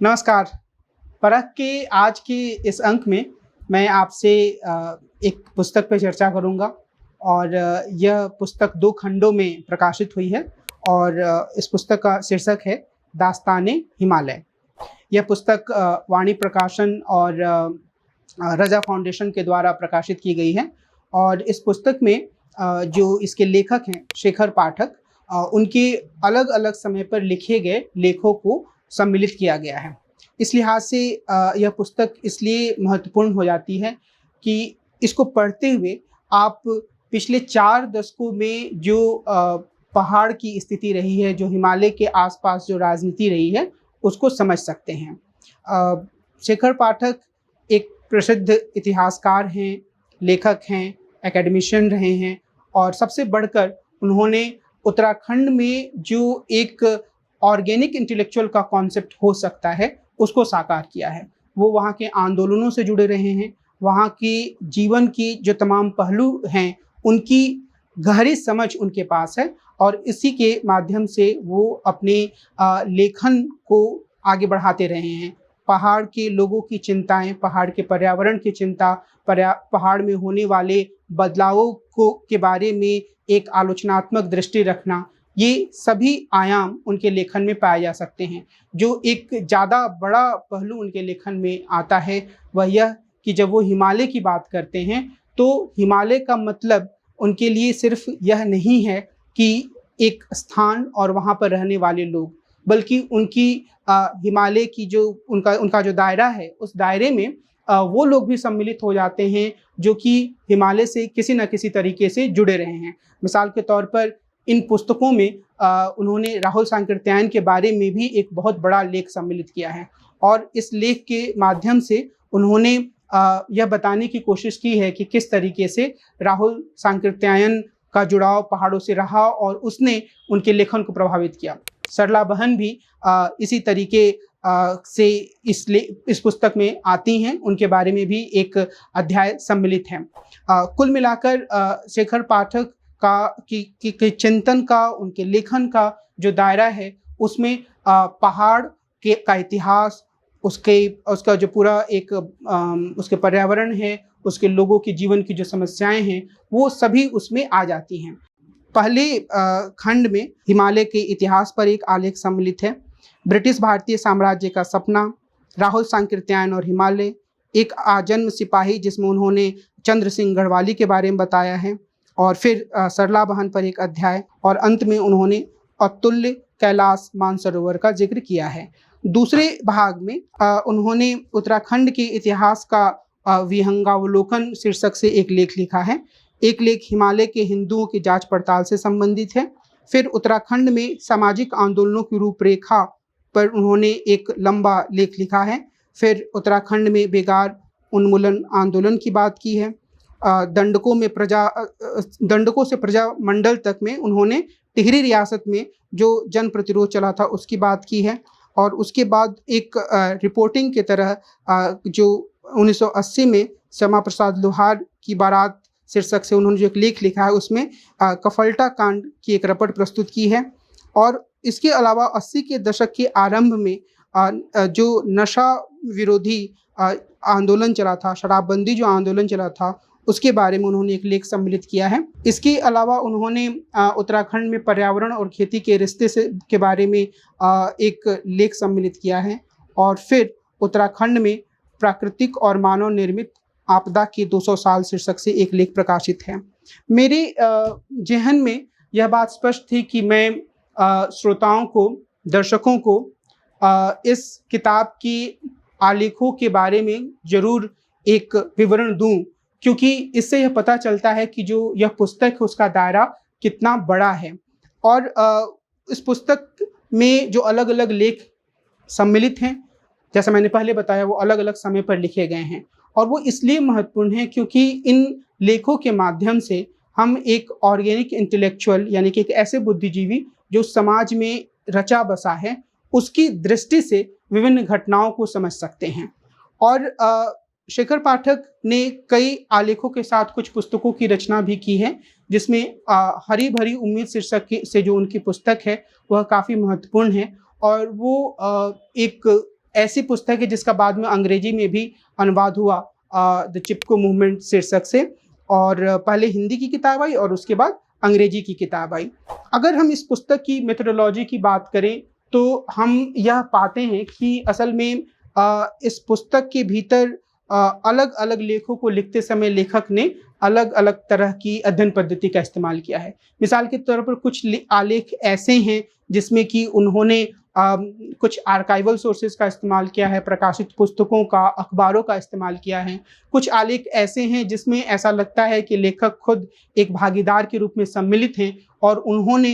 नमस्कार। परख के आज के इस अंक में मैं आपसे एक पुस्तक पे चर्चा करूँगा और यह पुस्तक 2 खंडों में प्रकाशित हुई है और इस पुस्तक का शीर्षक है दास्तान-ए-हिमालय। यह पुस्तक वाणी प्रकाशन और रज़ा फाउंडेशन के द्वारा प्रकाशित की गई है और इस पुस्तक में जो इसके लेखक हैं शेखर पाठक, उनके अलग-अलग समय पर लिखे गए लेखों को सम्मिलित किया गया है। इस लिहाज से यह पुस्तक इसलिए महत्वपूर्ण हो जाती है कि इसको पढ़ते हुए आप पिछले 4 दशकों में जो पहाड़ की स्थिति रही है, जो हिमालय के आसपास जो राजनीति रही है, उसको समझ सकते हैं। शेखर पाठक एक प्रसिद्ध इतिहासकार हैं, लेखक हैं, एकेडमिशियन रहे हैं और सबसे बढ़कर उन्होंने उत्तराखंड में जो एक ऑर्गेनिक इंटेलेक्चुअल का कॉन्सेप्ट हो सकता है, उसको साकार किया है। वो वहाँ के आंदोलनों से जुड़े रहे हैं, वहाँ की जीवन की जो तमाम पहलू हैं, उनकी गहरी समझ उनके पास है और इसी के माध्यम से वो अपने लेखन को आगे बढ़ाते रहे हैं। पहाड़ के लोगों की चिंताएँ, पहाड़ के पर्यावरण की चिंता, पहाड़ में होने वाले बदलावों के बारे में एक आलोचनात्मक दृष्टि रखना, ये सभी आयाम उनके लेखन में पाए जा सकते हैं। जो एक ज़्यादा बड़ा पहलू उनके लेखन में आता है, वह यह कि जब वो हिमालय की बात करते हैं, तो हिमालय का मतलब उनके लिए सिर्फ़ यह नहीं है कि एक स्थान और वहाँ पर रहने वाले लोग, बल्कि उनकी हिमालय की जो उनका जो दायरा है, उस दायरे में वो लोग भी सम्मिलित हो जाते हैं, जो कि हिमालय से किसी न किसी तरीके से जुड़े रहे हैं। मिसाल के तौर पर इन पुस्तकों में उन्होंने राहुल सांकृत्यायन के बारे में भी एक बहुत बड़ा लेख सम्मिलित किया है और इस लेख के माध्यम से उन्होंने यह बताने की कोशिश की है कि किस तरीके से राहुल सांकृत्यायन का जुड़ाव पहाड़ों से रहा और उसने उनके लेखन को प्रभावित किया। सरला बहन भी इसी तरीके से इस पुस्तक में आती हैं, उनके बारे में भी एक अध्याय सम्मिलित है। कुल मिलाकर शेखर पाठक की चिंतन का, उनके लेखन का जो दायरा है, उसमें पहाड़ का इतिहास, उसका जो पूरा एक उसके पर्यावरण है, उसके लोगों के जीवन की जो समस्याएं हैं, वो सभी उसमें आ जाती हैं। पहले खंड में हिमालय के इतिहास पर एक आलेख सम्मिलित है। ब्रिटिश भारतीय साम्राज्य का सपना, राहुल सांकृत्यायन और हिमालय, एक आजन्म सिपाही जिसमें उन्होंने चंद्र सिंह गढ़वाली के बारे में बताया है और फिर सरला बहन पर एक अध्याय और अंत में उन्होंने अतुल्य कैलाश मानसरोवर का जिक्र किया है। दूसरे भाग में उन्होंने उत्तराखंड के इतिहास का विहंगावलोकन शीर्षक से एक लेख लिखा है। एक लेख हिमालय के हिंदुओं की जांच पड़ताल से संबंधित है। फिर उत्तराखंड में सामाजिक आंदोलनों की रूपरेखा पर उन्होंने एक लंबा लेख लिखा है। फिर उत्तराखंड में बेगार उन्मूलन आंदोलन की बात की है। दंडकों से प्रजा मंडल तक में उन्होंने टिहरी रियासत में जो जन प्रतिरोध चला था उसकी बात की है और उसके बाद एक रिपोर्टिंग की तरह जो 1980 में श्यामा प्रसाद लोहार की बारात शीर्षक से उन्होंने जो एक लेख लिखा है, उसमें कफल्टा कांड की एक रपट प्रस्तुत की है। और इसके अलावा 80 के दशक के आरंभ में जो नशा विरोधी आंदोलन चला था, शराबबंदी जो आंदोलन चला था, उसके बारे में उन्होंने एक लेख सम्मिलित किया है। इसके अलावा उन्होंने उत्तराखंड में पर्यावरण और खेती के रिश्ते के बारे में एक लेख सम्मिलित किया है और फिर उत्तराखंड में प्राकृतिक और मानव निर्मित आपदा के 200 साल शीर्षक से एक लेख प्रकाशित है। मेरे ज़हन में यह बात स्पष्ट थी कि मैं श्रोताओं को, दर्शकों को इस किताब की आलेखों के बारे में ज़रूर एक विवरण दूं, क्योंकि इससे यह पता चलता है कि जो यह पुस्तक है उसका दायरा कितना बड़ा है और इस पुस्तक में जो अलग-अलग लेख सम्मिलित हैं, जैसा मैंने पहले बताया, वो अलग-अलग समय पर लिखे गए हैं और वो इसलिए महत्वपूर्ण है क्योंकि इन लेखों के माध्यम से हम एक ऑर्गेनिक इंटेलेक्चुअल, यानी कि एक ऐसे बुद्धिजीवी जो समाज में रचा बसा है, उसकी दृष्टि से विभिन्न घटनाओं को समझ सकते हैं। और शेखर पाठक ने कई आलेखों के साथ कुछ पुस्तकों की रचना भी की है, जिसमें हरी भरी उम्मीद शीर्षक से जो उनकी पुस्तक है वह काफ़ी महत्वपूर्ण है और वो एक ऐसी पुस्तक है जिसका बाद में अंग्रेजी में भी अनुवाद हुआ, द चिपको मूवमेंट शीर्षक से, और पहले हिंदी की किताब आई और उसके बाद अंग्रेजी की किताब आई। अगर हम इस पुस्तक की मेथोडोलॉजी की बात करें तो हम यह पाते हैं कि असल में इस पुस्तक के भीतर अलग अलग लेखों को लिखते समय लेखक ने अलग अलग तरह की अध्ययन पद्धति का इस्तेमाल किया है। मिसाल के तौर पर कुछ आलेख ऐसे हैं जिसमें कि उन्होंने कुछ आर्काइवल सोर्सेज का इस्तेमाल किया है, प्रकाशित पुस्तकों का, अखबारों का इस्तेमाल किया है। कुछ आलेख ऐसे हैं जिसमें ऐसा लगता है कि लेखक खुद एक भागीदार के रूप में सम्मिलित हैं और उन्होंने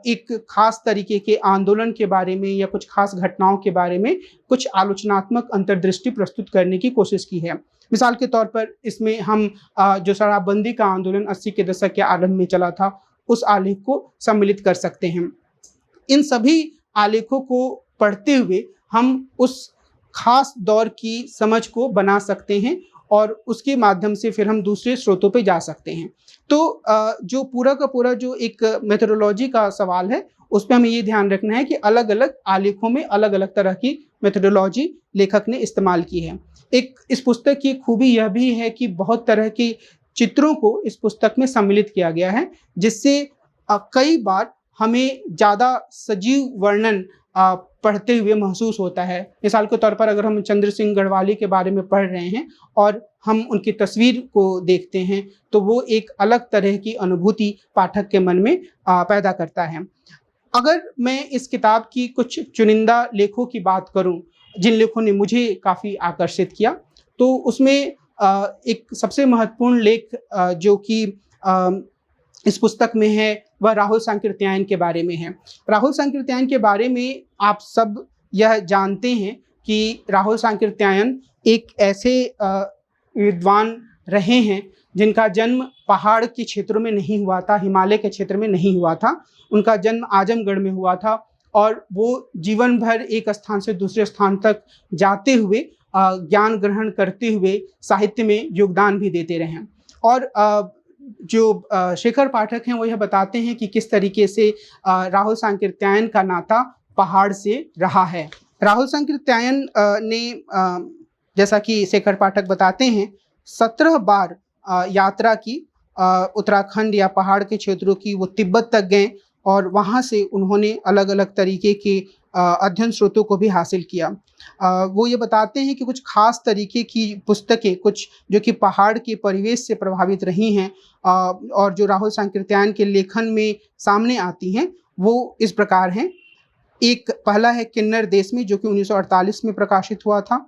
एक खास तरीके के आंदोलन के बारे में या कुछ खास घटनाओं के बारे में कुछ आलोचनात्मक अंतर्दृष्टि प्रस्तुत करने की कोशिश की है। मिसाल के तौर पर इसमें हम जो शराबबंदी का आंदोलन 80 के दशक के आरंभ में चला था, उस आलेख को सम्मिलित कर सकते हैं। इन सभी आलेखों को पढ़ते हुए हम उस खास दौर की समझ को बना सकते हैं और उसके माध्यम से फिर हम दूसरे स्रोतों पे जा सकते हैं। तो जो पूरा का पूरा जो एक मेथोडोलॉजी का सवाल है, उस पे हमें ये ध्यान रखना है कि अलग अलग आलेखों में अलग अलग तरह की मेथोडोलॉजी लेखक ने इस्तेमाल की है। एक इस पुस्तक की खूबी यह भी है कि बहुत तरह के चित्रों को इस पुस्तक में सम्मिलित किया गया है, जिससे कई बार हमें ज़्यादा सजीव वर्णन पढ़ते हुए महसूस होता है। मिसाल के तौर पर अगर हम चंद्र सिंह गढ़वाली के बारे में पढ़ रहे हैं और हम उनकी तस्वीर को देखते हैं तो वो एक अलग तरह की अनुभूति पाठक के मन में पैदा करता है। अगर मैं इस किताब की कुछ चुनिंदा लेखों की बात करूं, जिन लेखों ने मुझे काफ़ी आकर्षित किया, तो उसमें एक सबसे महत्वपूर्ण लेख जो कि इस पुस्तक में है वह राहुल सांकृत्यायन के बारे में है। राहुल सांकृत्यायन के बारे में आप सब यह जानते हैं कि राहुल सांकृत्यायन एक ऐसे विद्वान रहे हैं जिनका जन्म पहाड़ के क्षेत्रों में नहीं हुआ था, हिमालय के क्षेत्र में नहीं हुआ था। उनका जन्म आजमगढ़ में हुआ था और वो जीवन भर एक स्थान से दूसरे स्थान तक जाते हुए ज्ञान ग्रहण करते हुए साहित्य में योगदान भी देते रहे। और जो शेखर पाठक हैं वो यह बताते हैं कि किस तरीके से राहुल सांकृत्यायन का नाता पहाड़ से रहा है। राहुल सांकृत्यायन ने जैसा कि शेखर पाठक बताते हैं 17 बार यात्रा की, उत्तराखंड या पहाड़ के क्षेत्रों की। वो तिब्बत तक गए और वहाँ से उन्होंने अलग अलग तरीके के अध्ययन स्रोतों को भी हासिल किया। वो ये बताते हैं कि कुछ खास तरीके की पुस्तकें, कुछ जो कि पहाड़ के परिवेश से प्रभावित रही हैं और जो राहुल सांकृत्यायन के लेखन में सामने आती हैं, वो इस प्रकार हैं। एक पहला है किन्नर देश में, जो कि 1948 में प्रकाशित हुआ था।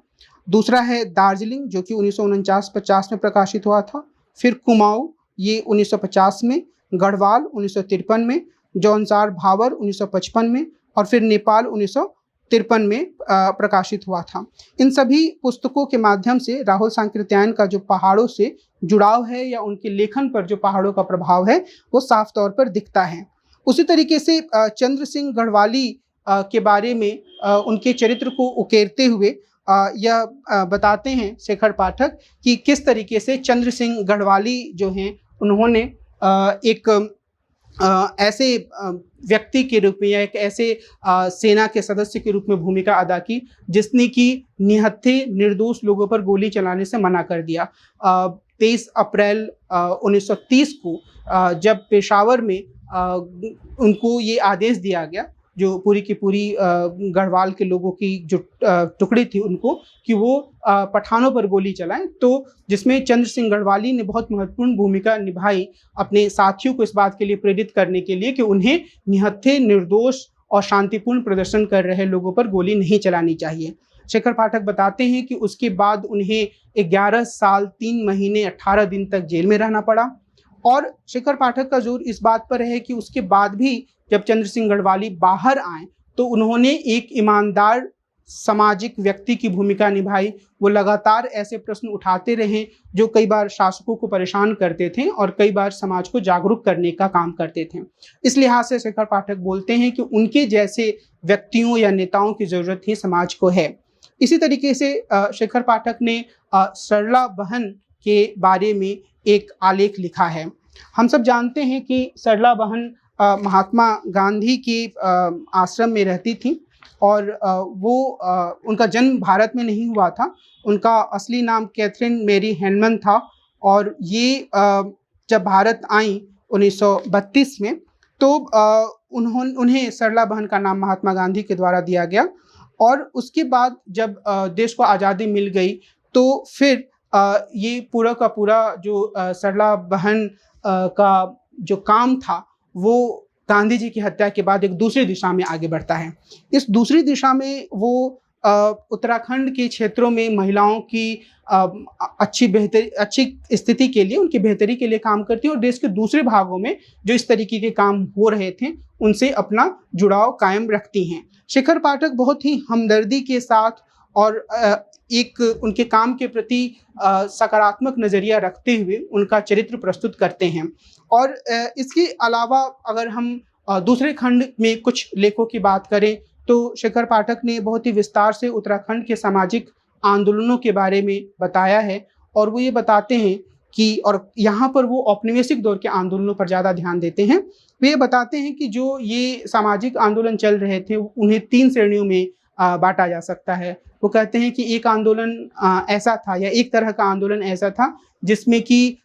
दूसरा है दार्जिलिंग, जो कि 1949-50 में प्रकाशित हुआ था। फिर कुमाऊं, ये 1950 में। गढ़वाल 1953 में। जौनसार भावर 1955 में और फिर नेपाल 1953 में प्रकाशित हुआ था। इन सभी पुस्तकों के माध्यम से राहुल सांकृत्यायन का जो पहाड़ों से जुड़ाव है या उनके लेखन पर जो पहाड़ों का प्रभाव है वो साफ तौर पर दिखता है। उसी तरीके से चंद्र सिंह गढ़वाली के बारे में उनके चरित्र को उकेरते हुए यह बताते हैं शेखर पाठक कि किस तरीके से चंद्र सिंह गढ़वाली जो हैं उन्होंने एक ऐसे व्यक्ति के रूप में या एक ऐसे सेना के सदस्य के रूप में भूमिका अदा की जिसने कि निहत्थे निर्दोष लोगों पर गोली चलाने से मना कर दिया। 23 अप्रैल 1930 को जब पेशावर में उनको ये आदेश दिया गया, जो पूरी की पूरी गढ़वाल के लोगों की जो टुकड़ी थी उनको, कि वो पठानों पर गोली चलाएं, तो जिसमें चंद्र सिंह गढ़वाली ने बहुत महत्वपूर्ण भूमिका निभाई अपने साथियों को इस बात के लिए प्रेरित करने के लिए कि उन्हें निहत्थे निर्दोष और शांतिपूर्ण प्रदर्शन कर रहे लोगों पर गोली नहीं चलानी चाहिए। शेखर पाठक बताते हैं कि उसके बाद उन्हें 11 साल 3 महीने 18 दिन तक जेल में रहना पड़ा। और शेखर पाठक का जोर इस बात पर है कि उसके बाद भी जब चंद्र सिंह गढ़वाली बाहर आए तो उन्होंने एक ईमानदार सामाजिक व्यक्ति की भूमिका निभाई। वो लगातार ऐसे प्रश्न उठाते रहे जो कई बार शासकों को परेशान करते थे और कई बार समाज को जागरूक करने का काम करते थे। इस लिहाज से शेखर पाठक बोलते हैं कि उनके जैसे व्यक्तियों या नेताओं की ज़रूरत ही समाज को है। इसी तरीके से शेखर पाठक ने सरला बहन के बारे में एक आलेख लिखा है। हम सब जानते हैं कि सरला बहन महात्मा गांधी के आश्रम में रहती थी और उनका जन्म भारत में नहीं हुआ था। उनका असली नाम कैथरीन मैरी हेनमन था और ये जब भारत आई 1932 में तो उन्हें सरला बहन का नाम महात्मा गांधी के द्वारा दिया गया। और उसके बाद जब देश को आज़ादी मिल गई तो फिर ये पूरा का पूरा जो सरला बहन का जो काम था वो गांधी जी की हत्या के बाद एक दूसरी दिशा में आगे बढ़ता है। इस दूसरी दिशा में वो उत्तराखंड के क्षेत्रों में महिलाओं की अच्छी स्थिति के लिए, उनकी बेहतरी के लिए काम करती है और देश के दूसरे भागों में जो इस तरीके के काम हो रहे थे उनसे अपना जुड़ाव कायम रखती हैं। शेखर पाठक बहुत ही हमदर्दी के साथ और एक उनके काम के प्रति सकारात्मक नज़रिया रखते हुए उनका चरित्र प्रस्तुत करते हैं। और इसके अलावा अगर हम दूसरे खंड में कुछ लेखों की बात करें तो शेखर पाठक ने बहुत ही विस्तार से उत्तराखंड के सामाजिक आंदोलनों के बारे में बताया है। और वो ये बताते हैं कि, और यहाँ पर वो औपनिवेशिक दौर के आंदोलनों पर ज़्यादा ध्यान देते हैं, वे बताते हैं कि जो ये सामाजिक आंदोलन चल रहे थे उन्हें 3 श्रेणियों में बांटा जा सकता है। वो कहते हैं कि एक आंदोलन ऐसा था या एक तरह का आंदोलन ऐसा था जिसमें कि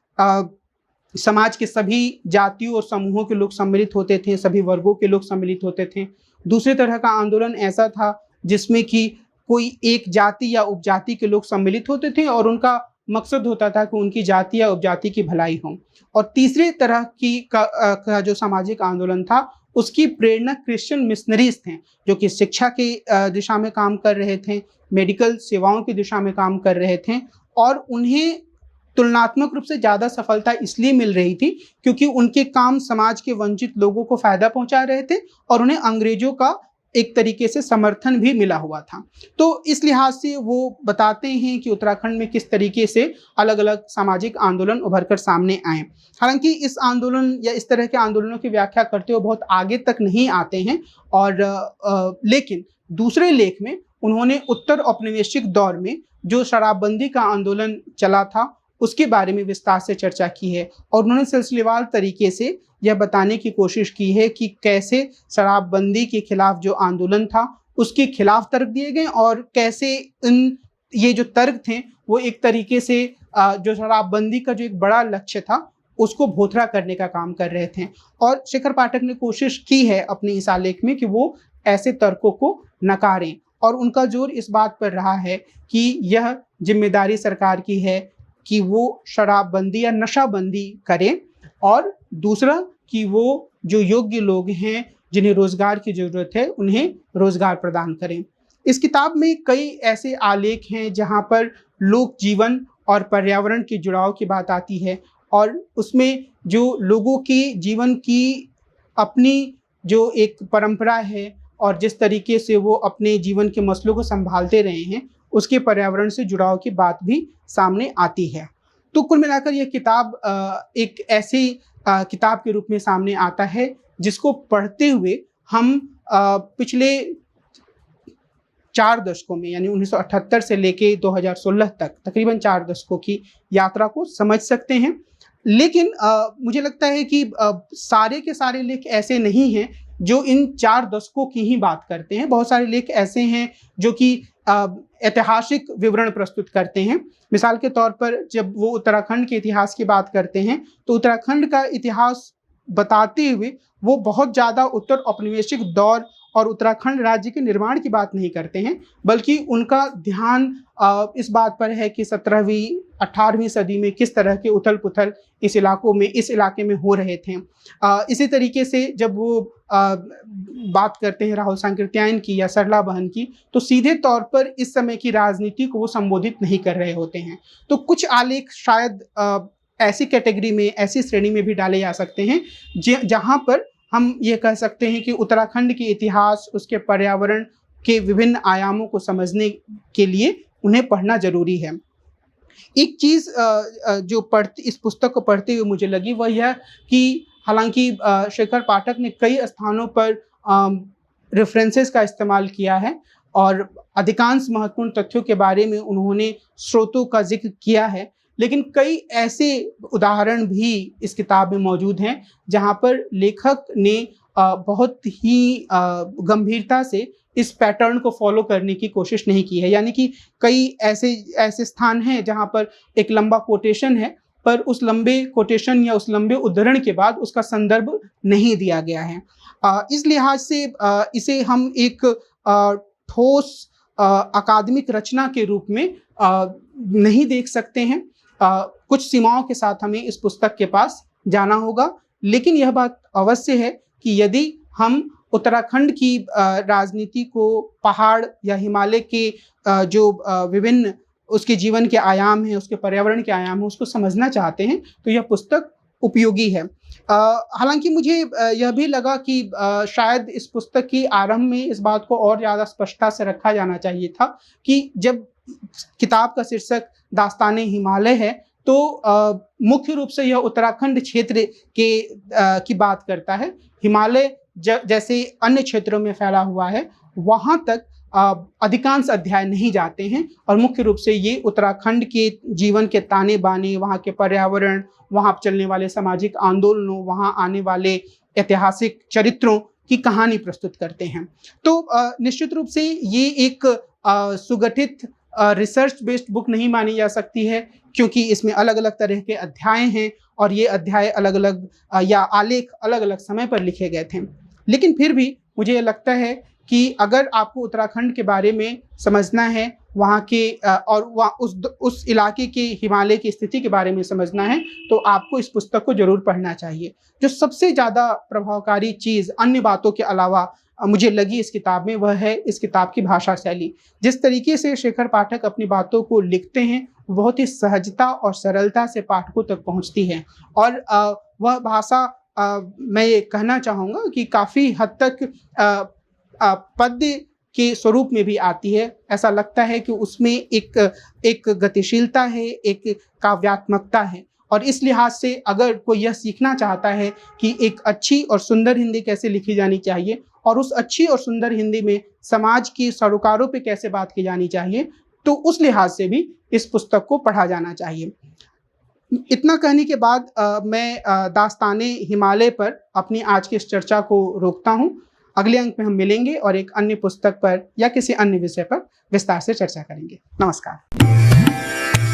समाज के सभी जातियों और समूहों के लोग सम्मिलित होते थे, सभी वर्गों के लोग सम्मिलित होते थे। दूसरे तरह का आंदोलन ऐसा था जिसमें कि कोई एक जाति या उपजाति के लोग सम्मिलित होते थे और उनका मकसद होता था कि उनकी जाति या उपजाति की भलाई हो। और तीसरे तरह का जो सामाजिक आंदोलन था उसकी प्रेरणा क्रिश्चियन मिशनरीज थे जो कि शिक्षा की दिशा में काम कर रहे थे, मेडिकल सेवाओं की दिशा में काम कर रहे थे और उन्हें तुलनात्मक रूप से ज़्यादा सफलता इसलिए मिल रही थी क्योंकि उनके काम समाज के वंचित लोगों को फ़ायदा पहुंचा रहे थे और उन्हें अंग्रेजों का एक तरीके से समर्थन भी मिला हुआ था। तो इस लिहाज से वो बताते हैं कि उत्तराखंड में किस तरीके से अलग अलग सामाजिक आंदोलन उभर कर सामने आए। हालांकि इस आंदोलन या इस तरह के आंदोलनों की व्याख्या करते हुए बहुत आगे तक नहीं आते हैं और लेकिन दूसरे लेख में उन्होंने उत्तर औपनिवेशिक दौर में जो शराबबंदी का आंदोलन चला था उसके बारे में विस्तार से चर्चा की है और उन्होंने सिलसिलेवार तरीके से यह बताने की कोशिश की है कि कैसे शराबबंदी के खिलाफ जो आंदोलन था उसके खिलाफ तर्क दिए गए और कैसे ये जो तर्क थे वो एक तरीके से जो शराबबंदी का जो एक बड़ा लक्ष्य था उसको भोथरा करने का काम कर रहे थे। और शेखर पाठक ने कोशिश की है अपने इस आलेख में कि वो ऐसे तर्कों को नकारें और उनका जोर इस बात पर रहा है कि यह जिम्मेदारी सरकार की है कि वो शराबबंदी या नशाबंदी करें और दूसरा कि वो जो योग्य लोग हैं जिन्हें रोजगार की जरूरत है उन्हें रोजगार प्रदान करें। इस किताब में कई ऐसे आलेख हैं जहां पर लोक जीवन और पर्यावरण के जुड़ाव की बात आती है और उसमें जो लोगों के जीवन की अपनी जो एक परंपरा है और जिस तरीके से वो अपने जीवन के मसलों को संभालते रहे हैं उसके पर्यावरण से जुड़ाव की बात भी सामने आती है। तो कुल मिलाकर यह किताब एक ऐसी किताब के रूप में सामने आता है जिसको पढ़ते हुए हम पिछले 4 दशकों में यानी 1978 से लेके 2016 तक तकरीबन 4 दशकों की यात्रा को समझ सकते हैं। लेकिन मुझे लगता है कि सारे के सारे लेख ऐसे नहीं हैं जो इन 4 दशकों की ही बात करते हैं। बहुत सारे लेख ऐसे हैं जो कि ऐतिहासिक विवरण प्रस्तुत करते हैं। मिसाल के तौर पर जब वो उत्तराखंड के इतिहास की बात करते हैं तो उत्तराखंड का इतिहास बताते हुए वो बहुत ज़्यादा उत्तर औपनिवेशिक दौर और उत्तराखंड राज्य के निर्माण की बात नहीं करते हैं बल्कि उनका ध्यान इस बात पर है कि 17वीं 18वीं सदी में किस तरह के उथल पुथल इस इलाके में हो रहे थे। इसी तरीके से जब वो बात करते हैं राहुल सांकृत्यायन की या सरला बहन की तो सीधे तौर पर इस समय की राजनीति को वो संबोधित नहीं कर रहे होते हैं। तो कुछ आलेख शायद ऐसी कैटेगरी में ऐसी श्रेणी में भी डाले जा सकते हैं जहाँ पर हम ये कह सकते हैं कि उत्तराखंड के इतिहास उसके पर्यावरण के विभिन्न आयामों को समझने के लिए उन्हें पढ़ना जरूरी है। एक चीज़ जो इस पुस्तक को पढ़ते हुए मुझे लगी वह यह कि हालांकि शेखर पाठक ने कई स्थानों पर रेफरेंसेस का इस्तेमाल किया है और अधिकांश महत्वपूर्ण तथ्यों के बारे में उन्होंने स्रोतों का जिक्र किया है, लेकिन कई ऐसे उदाहरण भी इस किताब में मौजूद हैं जहां पर लेखक ने बहुत ही गंभीरता से इस पैटर्न को फॉलो करने की कोशिश नहीं की है। यानी कि कई ऐसे ऐसे स्थान हैं जहाँ पर एक लंबा कोटेशन है, पर उस लंबे कोटेशन या उस लंबे उद्धरण के बाद उसका संदर्भ नहीं दिया गया है। इस लिहाज से इसे हम एक ठोस अकादमिक रचना के रूप में नहीं देख सकते हैं। कुछ सीमाओं के साथ हमें इस पुस्तक के पास जाना होगा, लेकिन यह बात अवश्य है कि यदि हम उत्तराखंड की राजनीति को पहाड़ या हिमालय के जो विभिन्न उसके जीवन के आयाम हैं, उसके पर्यावरण के आयाम हैं, उसको समझना चाहते हैं तो यह पुस्तक उपयोगी है। हालांकि मुझे यह भी लगा कि शायद इस पुस्तक की आरंभ में इस बात को और ज़्यादा स्पष्टता से रखा जाना चाहिए था कि जब किताब का शीर्षक दास्ताने हिमालय है तो मुख्य रूप से यह उत्तराखंड क्षेत्र की बात करता है। हिमालय जैसे अन्य क्षेत्रों में फैला हुआ है, वहाँ तक अधिकांश अध्याय नहीं जाते हैं और मुख्य रूप से ये उत्तराखंड के जीवन के ताने बाने, वहाँ के पर्यावरण, वहाँ चलने वाले सामाजिक आंदोलनों, वहाँ आने वाले ऐतिहासिक चरित्रों की कहानी प्रस्तुत करते हैं। तो निश्चित रूप से ये एक सुगठित रिसर्च बेस्ड बुक नहीं मानी जा सकती है, क्योंकि इसमें अलग अलग तरह के अध्याय हैं और ये अध्याय अलग अलग या आलेख अलग अलग समय पर लिखे गए थे। लेकिन फिर भी मुझे लगता है कि अगर आपको उत्तराखंड के बारे में समझना है, वहाँ के और वहाँ उस इलाके के हिमालय की स्थिति के बारे में समझना है, तो आपको इस पुस्तक को जरूर पढ़ना चाहिए। जो सबसे ज़्यादा प्रभावकारी चीज़ अन्य बातों के अलावा मुझे लगी इस किताब में, वह है इस किताब की भाषा शैली। जिस तरीके से शेखर पाठक अपनी बातों को लिखते हैं, बहुत ही सहजता और सरलता से पाठकों तक पहुँचती है और वह भाषा मैं ये कहना चाहूँगा कि काफ़ी हद तक पद्य के स्वरूप में भी आती है। ऐसा लगता है कि उसमें एक गतिशीलता है, एक काव्यात्मकता है और इस लिहाज से अगर कोई यह सीखना चाहता है कि एक अच्छी और सुंदर हिंदी कैसे लिखी जानी चाहिए और उस अच्छी और सुंदर हिंदी में समाज की सरोकारों पे कैसे बात की जानी चाहिए, तो उस लिहाज से भी इस पुस्तक को पढ़ा जाना चाहिए। इतना कहने के बाद मैं दास्ताने हिमालय पर अपनी आज की इस चर्चा को रोकता हूँ। अगले अंक में हम मिलेंगे और एक अन्य पुस्तक पर या किसी अन्य विषय पर विस्तार से चर्चा करेंगे। नमस्कार।